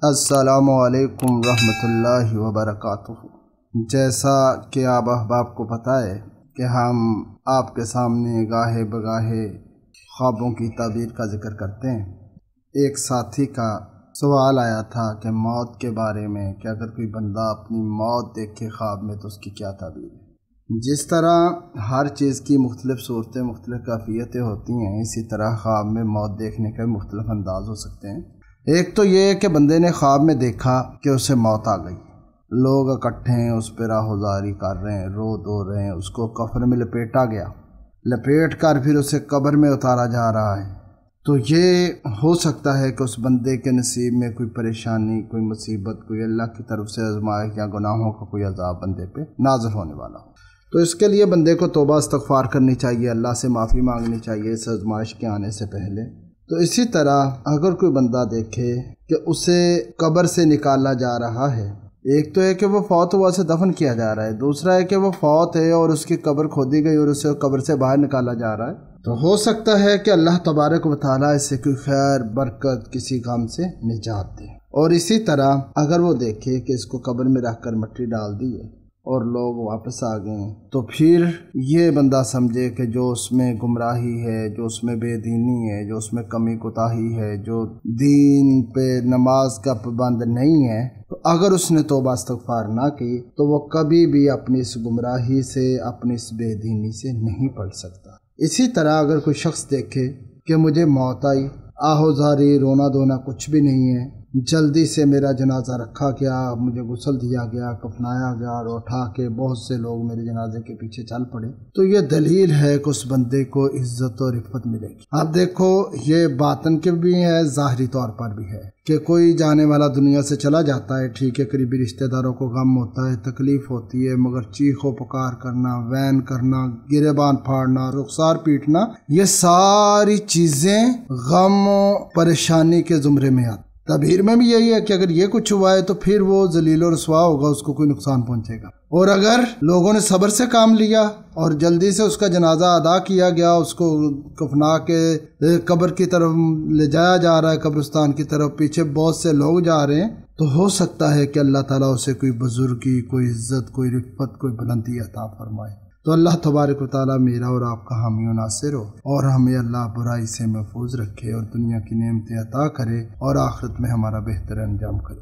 السلام علیکم ورحمۃ اللہ وبرکاتہ۔ جیسا کہ آپ احباب کو پتہ ہے کہ ہم آپ کے سامنے گاہے بگاہے خوابوں کی تعبیر کا ذکر کرتے ہیں۔ ایک ساتھی کا سوال آیا تھا کہ موت کے بارے میں کہ اگر کوئی بندہ اپنی موت دیکھے خواب میں تو اس کی کیا تعبیر ہے۔ جس طرح ہر چیز کی مختلف صورتیں مختلف کیفیتیں ہوتی ہیں، اسی طرح خواب میں موت دیکھنے کے مختلف انداز ہو سکتے ہیں۔ ایک تو یہ ہے کہ بندے نے خواب میں دیکھا کہ اسے موت آ گئی، لوگ اکٹھے ہیں، اس پہ راہوزاری کر رہے ہیں، رو دھو رہے ہیں، اس کو کفن میں لپیٹا گیا، لپیٹ کر پھر اسے قبر میں اتارا جا رہا ہے۔ تو یہ ہو سکتا ہے کہ اس بندے کے نصیب میں کوئی پریشانی، کوئی مصیبت، کوئی اللہ کی طرف سے آزمائش یا گناہوں کا کوئی عذاب بندے پہ نازل ہونے والا ہو۔ تو اس کے لیے بندے کو توبہ استغفار کرنی چاہیے، اللہ سے معافی مانگنی چاہیے اس آزمائش کے آنے سے پہلے۔ تو اسی طرح اگر کوئی بندہ دیکھے کہ اسے قبر سے نکالا جا رہا ہے، ایک تو ہے کہ وہ فوت ہوا، اسے دفن کیا جا رہا ہے، دوسرا ہے کہ وہ فوت ہے اور اس کی قبر کھودی گئی اور اسے قبر سے باہر نکالا جا رہا ہے، تو ہو سکتا ہے کہ اللہ تبارک و تعالیٰ اس سے کوئی خیر برکت کسی غم سے نجات دے۔ اور اسی طرح اگر وہ دیکھے کہ اس کو قبر میں رکھ کر مٹی ڈال دی ہے اور لوگ واپس آ گئے ہیں، تو پھر یہ بندہ سمجھے کہ جو اس میں گمراہی ہے، جو اس میں بے دینی ہے، جو اس میں کمی کوتاہی ہے، جو دین پہ نماز کا پابند نہیں ہے، تو اگر اس نے توبہ استغفار نہ کی تو وہ کبھی بھی اپنی اس گمراہی سے، اپنی اس بے دینی سے نہیں پڑ سکتا۔ اسی طرح اگر کوئی شخص دیکھے کہ مجھے موت آئی، آہوزاری رونا دھونا کچھ بھی نہیں ہے، جلدی سے میرا جنازہ رکھا گیا، مجھے غسل دیا گیا، کفنایا گیا اور اٹھا کے بہت سے لوگ میرے جنازے کے پیچھے چل پڑے، تو یہ دلیل ہے کہ اس بندے کو عزت اور عفت ملے گی۔ اب دیکھو، یہ باطن کے بھی ہے، ظاہری طور پر بھی ہے کہ کوئی جانے والا دنیا سے چلا جاتا ہے، ٹھیک ہے، قریبی رشتہ داروں کو غم ہوتا ہے، تکلیف ہوتی ہے، مگر چیخ و پکار کرنا، وین کرنا، گریبان پھاڑنا، رخسار پیٹنا، یہ ساری چیزیں غم و پریشانی کے زمرے میں آتی۔ تعبیر میں بھی یہی ہے کہ اگر یہ کچھ ہوا ہے تو پھر وہ ذلیل و رسوا ہوگا، اس کو کوئی نقصان پہنچے گا۔ اور اگر لوگوں نے صبر سے کام لیا اور جلدی سے اس کا جنازہ ادا کیا گیا، اس کو کفنا کے قبر کی طرف لے جایا جا رہا ہے، قبرستان کی طرف، پیچھے بہت سے لوگ جا رہے ہیں، تو ہو سکتا ہے کہ اللہ تعالیٰ اسے کوئی بزرگی، کوئی عزت، کوئی رفت، کوئی بلندی عطا فرمائے۔ تو اللہ تبارک و تعالیٰ میرا اور آپ کا حامی و ناصر ہو، اور ہمیں اللہ برائی سے محفوظ رکھے اور دنیا کی نعمتیں عطا کرے اور آخرت میں ہمارا بہتر انجام کرے۔